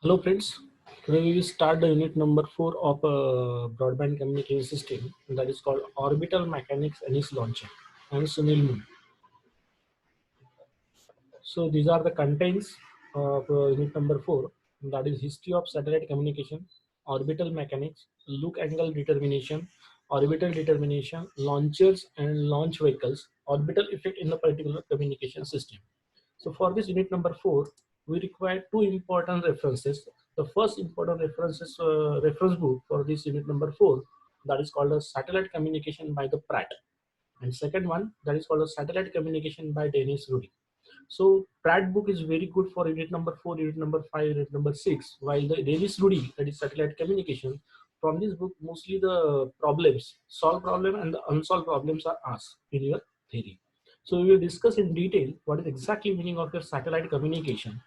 Hello friends, today we will start the unit number 4 of broadband communication system that is called Orbital Mechanics and its launcher. I am Sunil Moon. So these are the contents of unit number 4, that is history of satellite communication, orbital mechanics, look angle determination, orbital determination, launchers and launch vehicles, orbital effect in the particular communication system. So for this unit number 4, we require two important references. The first important reference is reference book for this unit number 4, that is called a Satellite Communication by the Pratt. And second one, that is called a Satellite Communication by Dennis Rudy. So Pratt book is very good for unit number 4, unit number 5, unit number 6, while the Dennis Rudy, that is satellite communication, from this book mostly the problems, solved problem and the unsolved problems are asked in your theory. So we will discuss in detail what is exactly meaning of your satellite communication.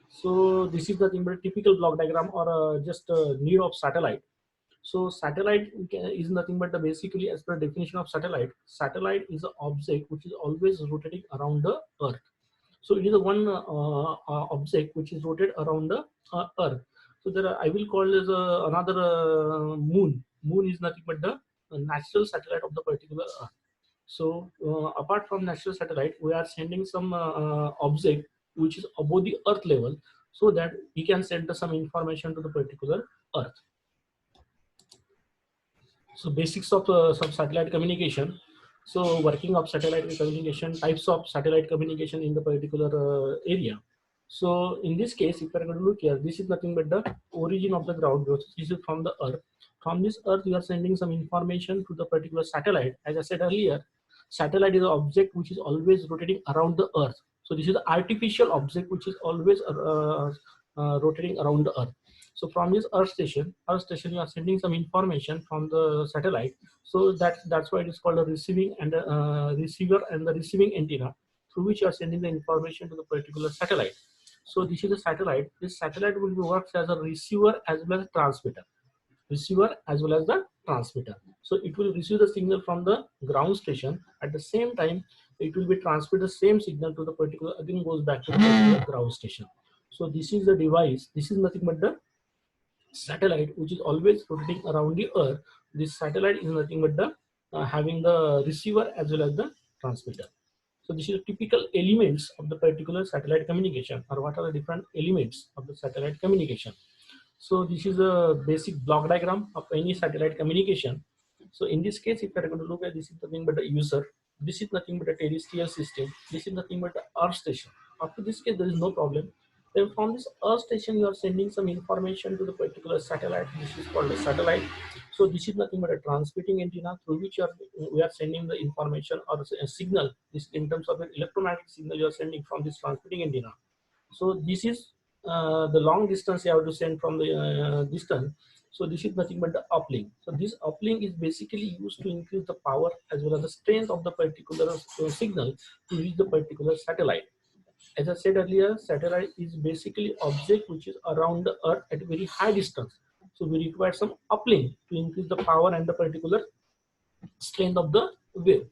So this is the typical block diagram or just a need of satellite. So satellite is nothing but the basically, as per definition of satellite, satellite is an object which is always rotating around the earth. So it is a one object which is rotated around the earth. So there are, I will call this another moon. Moon is nothing but the natural satellite of the particular earth. So apart from natural satellite, we are sending some object which is above the earth level, so that we can send some information to the particular earth. So basics of some satellite communication. So working of satellite communication, types of satellite communication in the particular area. So in this case, if you're going to look here, this is nothing but the origin of the ground growth. This is from the earth. From this earth, we are sending some information to the particular satellite. As I said earlier, satellite is an object which is always rotating around the earth. So this is the artificial object which is always rotating around the earth. So from this Earth station, you are sending some information from the satellite. So that's why it is called a receiving and receiver and the receiving antenna, through which you are sending the information to the particular satellite. So this is a satellite. This satellite will work as a receiver as well as transmitter. Receiver as well as the transmitter. So it will receive the signal from the ground station. At the same time, it will be transmit the same signal to the particular, again goes back to the particular ground station. So this is the device. This is nothing but the satellite which is always rotating around the earth. This satellite is nothing but the having the receiver as well as the transmitter. So this is typical elements of the particular satellite communication, or what are the different elements of the satellite communication. So this is a basic block diagram of any satellite communication. So in this case, if you are going to look at, this is nothing but the user, this is nothing but a terrestrial system, this is nothing but the earth station. Up to this case, there is no problem. Then from this earth station, you are sending some information to the particular satellite. This is called a satellite. So this is nothing but a transmitting antenna through which we are sending the information or a signal. This in terms of an electromagnetic signal you are sending from this transmitting antenna. So this is the long distance you have to send from the distance. So this is nothing but the uplink. So this uplink is basically used to increase the power as well as the strength of the particular signal to reach the particular satellite. As I said earlier, satellite is basically object which is around the earth at a very high distance. So we require some uplink to increase the power and the particular strength of the wave.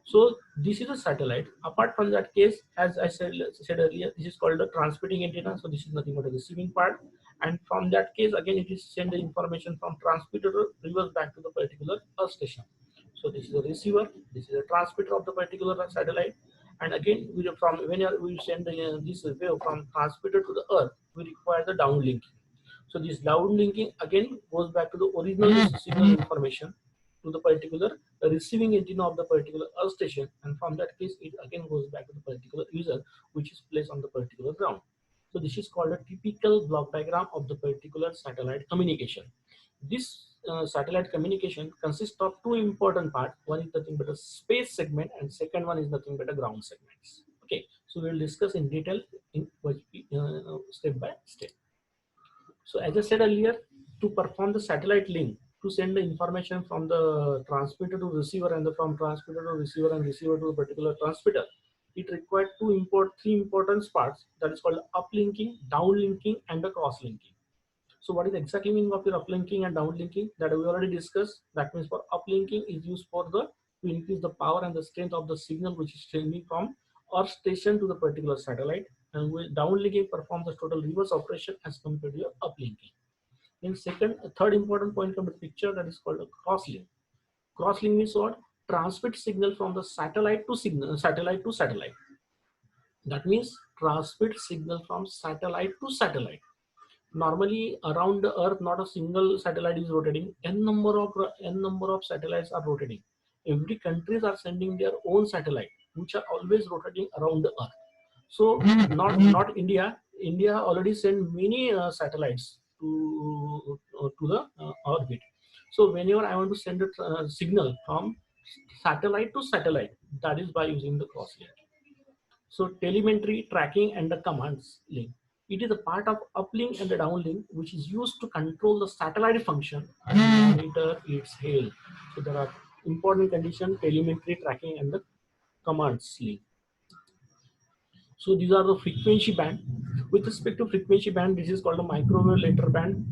So this is a satellite. Apart from that case, as I said earlier, this is called the transmitting antenna. So this is nothing but the receiving part. And from that case, again, it is send the information from transmitter reverse back to the particular earth station. So this is a receiver. This is a transmitter of the particular satellite. And again, we send this wave from transmitter to the earth, we require the downlinking. So this downlinking again goes back to the original signal information to the particular receiving antenna of the particular earth station, and from that case it again goes back to the particular user which is placed on the particular ground. So this is called a typical block diagram of the particular satellite communication. This satellite communication consists of two important parts. One is nothing but a space segment, and second one is nothing but a ground segments. Okay, so we will discuss in detail in step by step. So as I said earlier, to perform the satellite link, to send the information from the transmitter to receiver and from transmitter to receiver and receiver to a particular transmitter, it required three important parts, that is called uplinking, downlinking, and the cross-linking. So what is exactly meaning of your uplinking and downlinking, that we already discussed. That means for uplinking is used for the to increase the power and the strength of the signal which is sending from Earth station to the particular satellite. and downlinking performs the total reverse operation as compared to your uplinking. Then third important point from the picture, that is called a crosslink. Crosslink means what? Transmit signal from the satellite to satellite. That means transmit signal from satellite to satellite. Normally around the earth, not a single satellite is rotating. N number of satellites are rotating. Every countries are sending their own satellite, which are always rotating around the earth. So not India. India already sent many satellites to the orbit. So whenever I want to send a signal from satellite to satellite, that is by using the crosslink. So telemetry, tracking, and the commands link. It is a part of uplink and the downlink, which is used to control the satellite function and monitor its health. So there are important conditions: telemetry, tracking, and the commands link. So these are the frequency band. With respect to frequency band, this is called a microwave letter band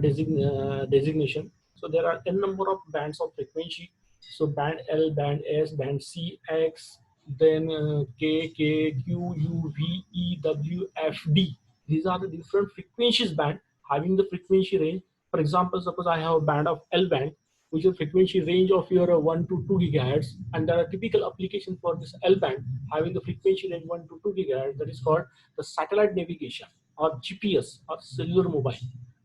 designation. So there are n number of bands of frequency. So band L, band S, band C, X, then K, Q, U, V, E, W, F, D. These are the different frequencies band having the frequency range. For example, suppose I have a band of L band, which is frequency range of your 1 to 2 gigahertz, and there are typical applications for this L band having the frequency range 1 to 2 gigahertz, that is called the satellite navigation or GPS or cellular mobile.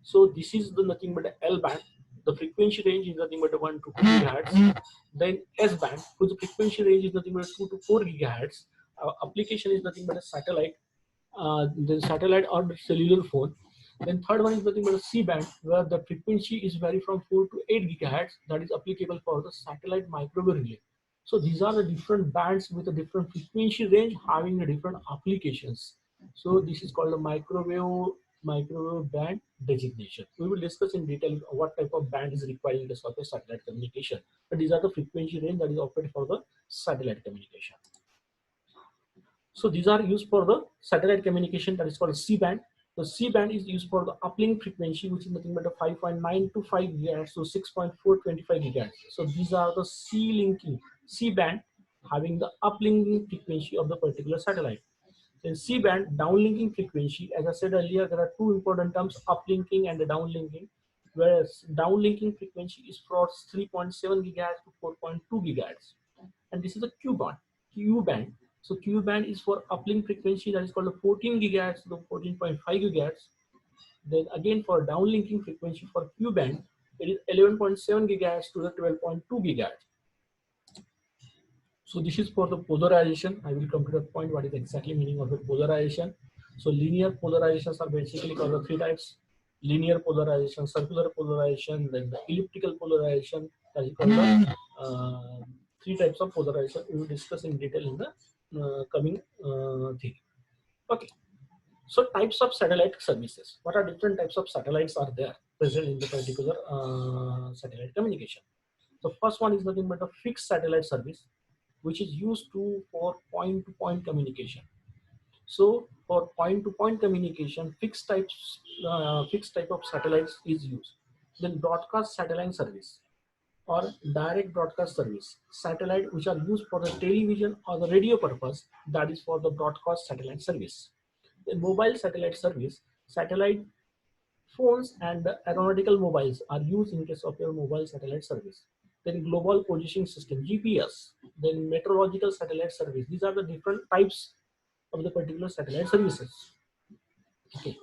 So this is the nothing but the L band. The frequency range is nothing but 1 to 2 gigahertz. Then S band, whose frequency range is nothing but 2 to 4 gigahertz. Application is nothing but a satellite, the satellite or the cellular phone. Then third one is nothing but a C band, where the frequency is vary from 4 to 8 gigahertz. That is applicable for the satellite microwave relay. So these are the different bands with a different frequency range having the different applications. So this is called a microwave band designation. We will discuss in detail what type of band is required in the sort of satellite communication. But these are the frequency range that is offered for the satellite communication. So these are used for the satellite communication, that is called C band. The C band is used for the uplink frequency, which is nothing but a 5.925 gigahertz to 6.425 gigahertz. So these are the C band having the uplinking frequency of the particular satellite. Then C band downlinking frequency, as I said earlier, there are two important terms: uplinking and the downlinking. Whereas downlinking frequency is for 3.7 gigahertz to 4.2 gigahertz, and this is a Q band. So Q band is for uplink frequency, that is called a 14 gigahertz to 14.5 gigahertz. Then again for downlinking frequency for Q band, it is 11.7 gigahertz to the 12.2 gigahertz. So this is for the polarization. I will come to the point what is exactly meaning of the polarization. So linear polarizations are basically called the three types: linear polarization, circular polarization, then the elliptical polarization. That is called the three types of polarization. We will discuss in detail in the coming thing. Okay. So types of satellite services. What are different types of satellites are there present in the particular satellite communication? The first one is nothing but a fixed satellite service, which is used for point-to-point communication. So for point-to-point communication, fixed type of satellites is used. Then broadcast satellite service or direct broadcast service, satellite which are used for the television or the radio purpose, that is for the broadcast satellite service. Then mobile satellite service, satellite phones and aeronautical mobiles are used in case of your mobile satellite service. Then global positioning system, GPS, then meteorological satellite service. These are the different types of the particular satellite services. Okay.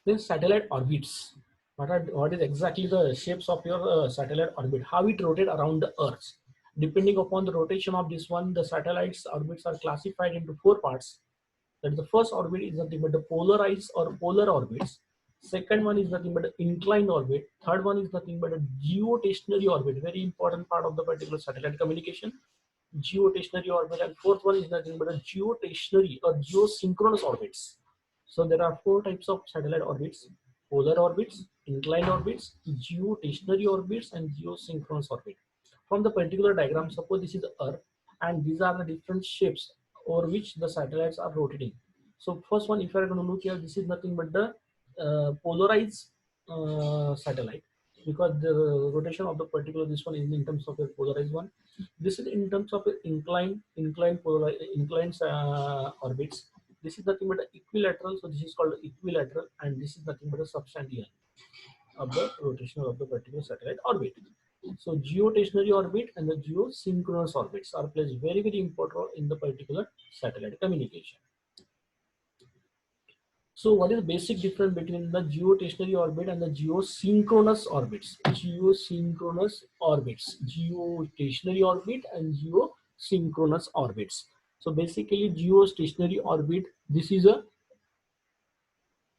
Then satellite orbits. What is exactly the shapes of your satellite orbit? How it rotates around the Earth. Depending upon the rotation of this one, the satellites orbits are classified into four parts. That is, the first orbit is nothing but the polarized or polar orbits. Second one is nothing but an inclined orbit. Third one is nothing but a geostationary orbit, very important part of the particular satellite communication. Geostationary orbit, and fourth one is nothing but a geostationary or geosynchronous orbits. So there are four types of satellite orbits: polar orbits, inclined orbits, geostationary orbits, and geosynchronous orbit. From the particular diagram, suppose this is the Earth, and these are the different shapes over which the satellites are rotating. So first one, if you are going to look here, this is nothing but the polarized satellite, because the rotation of the particular this one is in terms of a polarized one. This is in terms of inclined orbits. This is nothing but a equilateral, so this is called equilateral, and this is nothing but a substantial of the rotation of the particular satellite orbit. So geostationary orbit and the geosynchronous orbits are plays very important role in the particular satellite communication. So what is the basic difference between the geostationary orbit and the geosynchronous orbits? Geostationary orbit and geosynchronous orbits. So basically geostationary orbit, this is a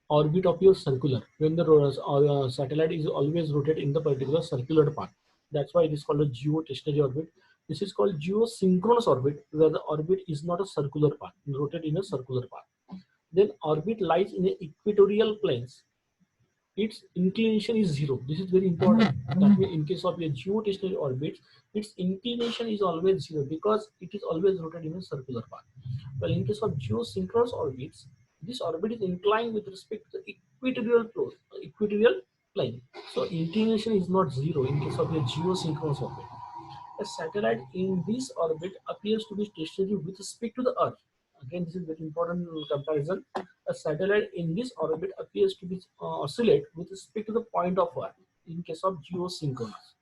orbit of your circular, when the satellite is always rotated in the particular circular path. That's why it is called a geostationary orbit. This is called geosynchronous orbit, where the orbit is not a circular path, rotated in a circular path. Then orbit lies in a equatorial planes. Its inclination is zero. This is very important. That means in case of a geostationary orbit, its inclination is always zero because it is always rotated in a circular path. Well, in case of geosynchronous orbits, this orbit is inclined with respect to the equatorial plane. So inclination is not zero in case of a geosynchronous orbit. A satellite in this orbit appears to be stationary with respect to the Earth. Again, this is very important comparison. A satellite in this orbit appears to be oscillate with respect to the point of Earth in case of geosynchronous.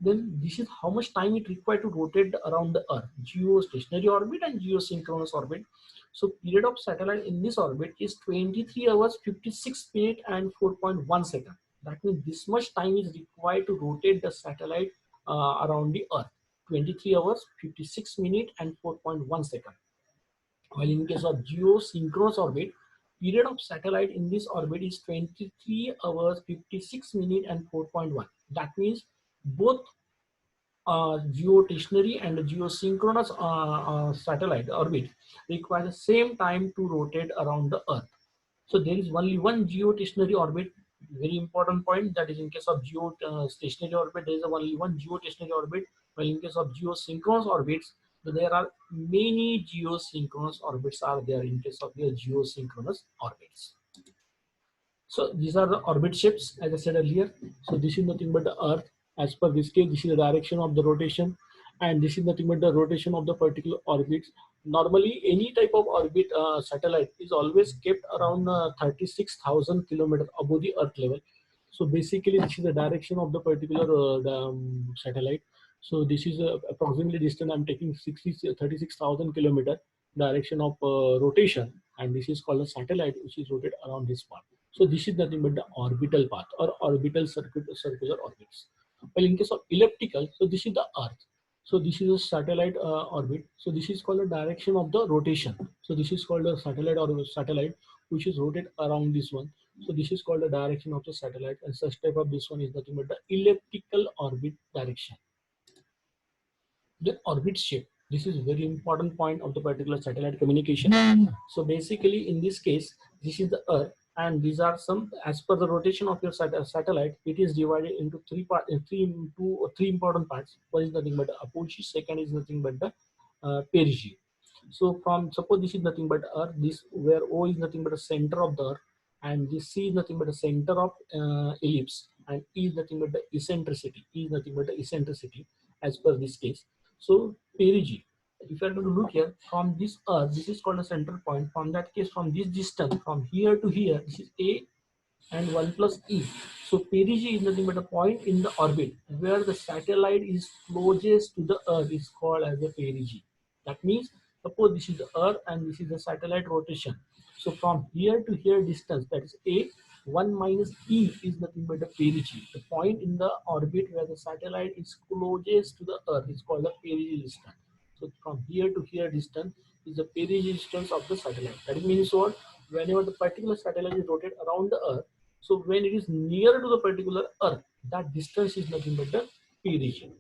Then this is how much time it required to rotate around the Earth, geostationary orbit and geosynchronous orbit. So period of satellite in this orbit is 23 hours, 56 minutes and 4.1 seconds. That means this much time is required to rotate the satellite around the Earth, 23 hours, 56 minutes and 4.1 seconds. While in case of geosynchronous orbit, period of satellite in this orbit is 23 hours, 56 minutes and 4.1. That means both geostationary and geosynchronous satellite orbit require the same time to rotate around the Earth. So there is only one geostationary orbit. Very important point, that is in case of geostationary orbit, there is only one geostationary orbit. While in case of geosynchronous orbits, there are many geosynchronous orbits are there in case of the geosynchronous orbits. So these are the orbit shapes, as I said earlier. So this is nothing but the Earth. As per this case, this is the direction of the rotation, and this is nothing but the rotation of the particular orbits. Normally, any type of orbit satellite is always kept around 36,000 kilometers above the Earth level. So basically, this is the direction of the particular satellite. So this is approximately distance I'm taking 36,000 kilometer direction of rotation, and this is called a satellite, which is rotated around this path. So this is nothing but the orbital path or orbital circular orbits. Well, in case of elliptical, so this is the Earth. So this is a satellite orbit. So this is called the direction of the rotation. So this is called a satellite or satellite which is rotated around this one. So this is called the direction of the satellite, and such type of this one is nothing but the elliptical orbit direction. The orbit shape. This is very important point of the particular satellite communication. So basically, in this case, this is the Earth, and these are some, as per the rotation of your satellite, it is divided into three important parts. One is nothing but the apogee, second is nothing but the perigee. So from, suppose this is nothing but Earth, this where O is nothing but the center of the Earth, and this C is nothing but the center of ellipse, and E is nothing but the eccentricity. E is nothing but the eccentricity as per this case. So perigee, if you are going to look here, from this Earth, this is called a center point. From that case, from this distance, from here to here, this is A and 1 plus E. So perigee is nothing but a point in the orbit where the satellite is closest to the Earth is called as a perigee. That means, suppose this is the Earth and this is the satellite rotation. So from here to here distance, that is A, 1 minus E is nothing but the perigee. The point in the orbit where the satellite is closest to the Earth is called the perigee distance. So from here to here distance is the perigee distance of the satellite. That means what? Whenever the particular satellite is rotated around the Earth, so when it is near to the particular Earth, that distance is nothing but the perigee.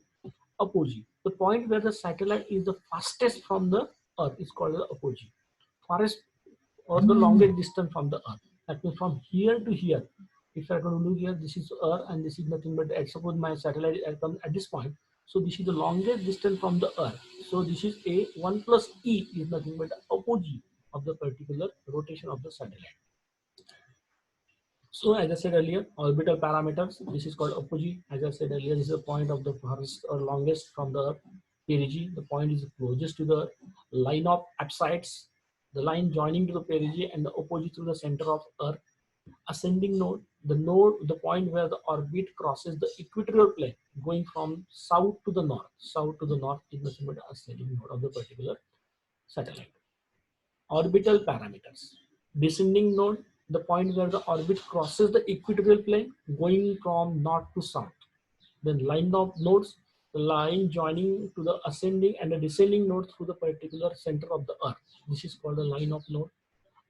Apogee, the point where the satellite is the fastest from the Earth is called the apogee. Farthest or the longest distance from the Earth. That means from here to here. If I go to look here, this is Earth and this is nothing but, suppose my satellite comes at this point. So this is the longest distance from the Earth. So this is A, 1 plus E is nothing but the apogee of the particular rotation of the satellite. So as I said earlier, orbital parameters, this is called apogee. As I said earlier, this is the point of the farthest or longest from the Earth. Perigee, the point is closest to the line of apsides. the line joining to the perigee and the opposite to the center of Earth. Ascending node, the point where the orbit crosses the equatorial plane, going from south to the north. South to the north is nothing but the ascending node of the particular satellite. Orbital parameters. Descending node, the point where the orbit crosses the equatorial plane, going from north to south. Then line of nodes, the line joining to the ascending and the descending node through the particular center of the Earth. This is called the line of node.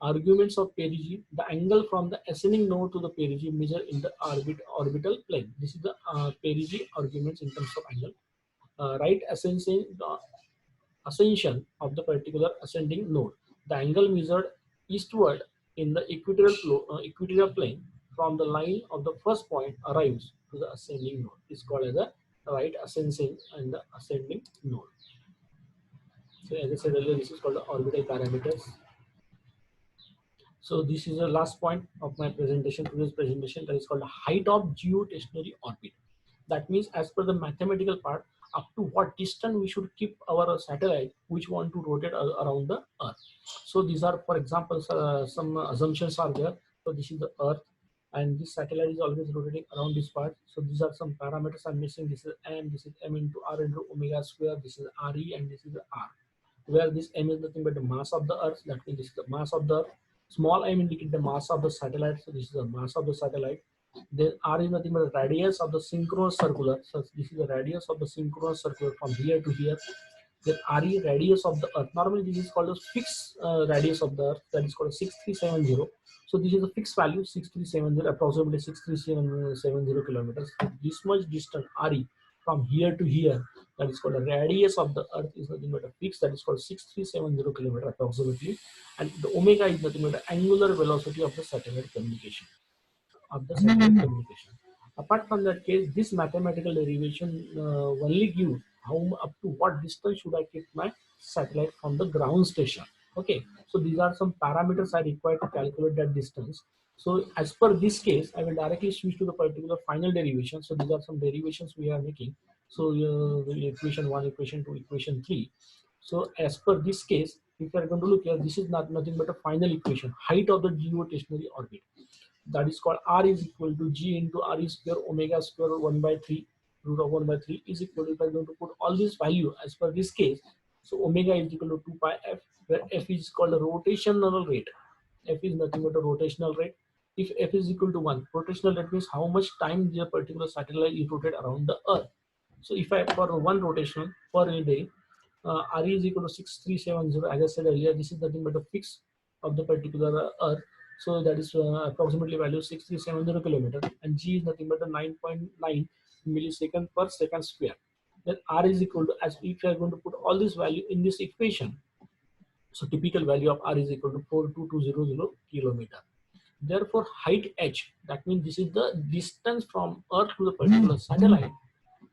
Arguments of perigee, the angle from the ascending node to the perigee measured in the orbital plane. This is the perigee arguments in terms of angle. Right ascension of the particular ascending node. The angle measured eastward in the equatorial plane from the line of the first point arrives to the ascending node. Is called as the right ascension and the ascending node. So as I said earlier, this is called the orbital parameters. So this is the last point of my presentation, today's presentation, that is called the height of geostationary orbit. That means as per the mathematical part, up to what distance we should keep our satellite which want to rotate around the Earth. So these are, for example, some assumptions are there. So this is the Earth and this satellite is always rotating around this part. So these are some parameters I'm missing. This is M, this is M into R into omega square, this is RE and this is the R. Where this M is nothing but the mass of the Earth, that means this is the mass of the Earth. Small m indicate the mass of the satellite, so this is the mass of the satellite. Then R is nothing but the radius of the synchronous circular, so this is the radius of the synchronous circular from here to here. Then RE, radius of the Earth. Normally this is called a fixed radius of the Earth, that is called 6370. So this is a fixed value 6370, approximately 6370 kilometers. This much distance RE from here to here, that is called a radius of the Earth, is nothing but a fixed, that is called 6370 kilometer approximately. And the omega is nothing but the angular velocity of the satellite communication. Apart from that case, this mathematical derivation only gives how up to what distance should I keep my satellite from the ground station. Okay, so these are some parameters I require to calculate that distance. So as per this case, I will directly switch to the particular final derivation. So these are some derivations we are making. So equation 1, equation 2, equation 3. So as per this case, if you are going to look here, this is nothing but a final equation, height of the geostationary orbit. That is called R is equal to G into RE square omega square 1 by 3 root of 1 by 3 is equal to, if I'm going to put all this value as per this case, so omega is equal to 2 pi f, where f is called a rotational rate. F is nothing but a rotational rate. If f is equal to 1, rotational rate means how much time the particular satellite is rotated around the Earth. So if I for one rotation per day, RE is equal to 6370. As I said earlier, this is nothing but a fix of the particular Earth. So that is approximately value 6370 kilometer, and G is nothing but a 9.9 millisecond per second square. Then R is equal to, as if you are going to put all this value in this equation, so typical value of R is equal to 42200 kilometer. Therefore, height h, that means this is the distance from Earth to the particular satellite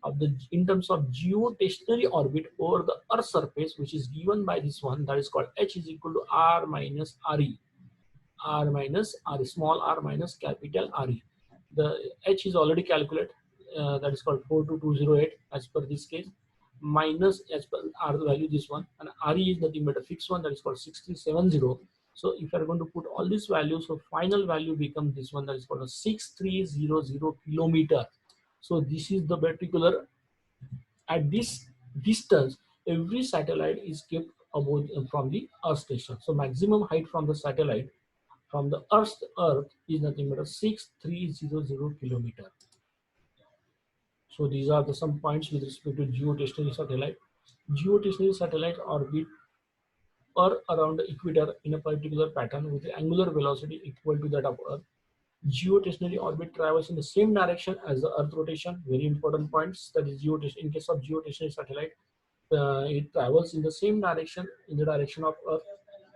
of the in terms of geostationary orbit over the Earth surface, which is given by this one, that is called h is equal to R minus RE. R minus R, small r minus capital RE. The h is already calculated, that is called 42208 as per this case, minus as per R value this one, and RE is nothing but a fixed one, that is called 6370. So if you are going to put all these values, so final value becomes this one, that is called a 6300 kilometer. So this is the particular, at this distance, every satellite is kept above from the Earth station. So maximum height from the satellite from the Earth is nothing but a 6300 kilometer. So these are the some points with respect to geostationary satellite. Geostationary satellite orbit or around the equator in a particular pattern with the angular velocity equal to that of Earth. Geostationary orbit travels in the same direction as the Earth rotation. Very important points. That is in case of geostationary satellite, it travels in the same direction, in the direction of Earth.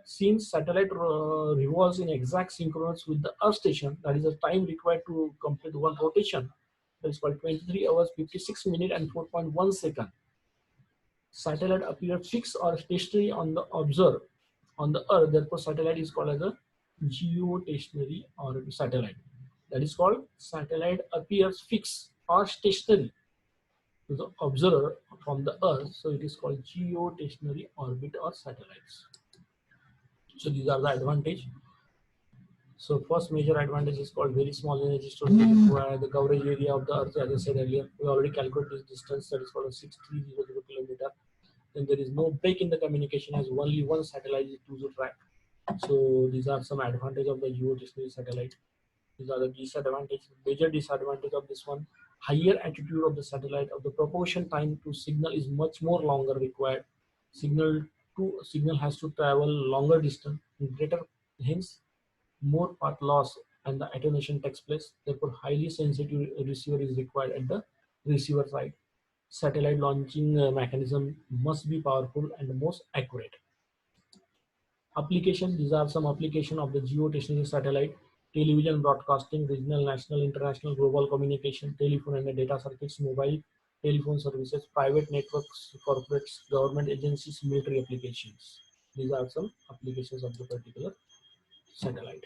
Since satellite revolves in exact synchronous with the Earth station, that is the time required to complete one rotation. That is called 23 hours, 56 minutes, and 4.1 seconds. Satellite appears fixed or stationary on the observer on the Earth. Therefore, satellite is called as a geostationary orbit satellite. That is called satellite appears fixed or stationary to the observer from the Earth. So it is called geostationary orbit or satellites. So these are the advantage. So first major advantage is called very small energy storage, where the coverage area of the Earth, as I said earlier, we already calculated this distance, that is called a 6300 kilometer. Then there is no break in the communication as only one satellite is to track. So these are some advantage of the geostationary satellite. These are the disadvantage. Major disadvantage of this one: higher altitude of the satellite, of the propulsion time to signal is much more longer required. Signal has to travel longer distance, greater, hence more path loss and the attenuation takes place. Therefore, highly sensitive receiver is required at the receiver side. Satellite launching mechanism must be powerful and most accurate. Application, these are some application of the geostationary satellite: television broadcasting, regional, national, international, global communication, telephone and data circuits, mobile telephone services, private networks, corporates, government agencies, military applications. These are some applications of the particular satellite.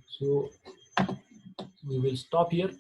So we will stop here.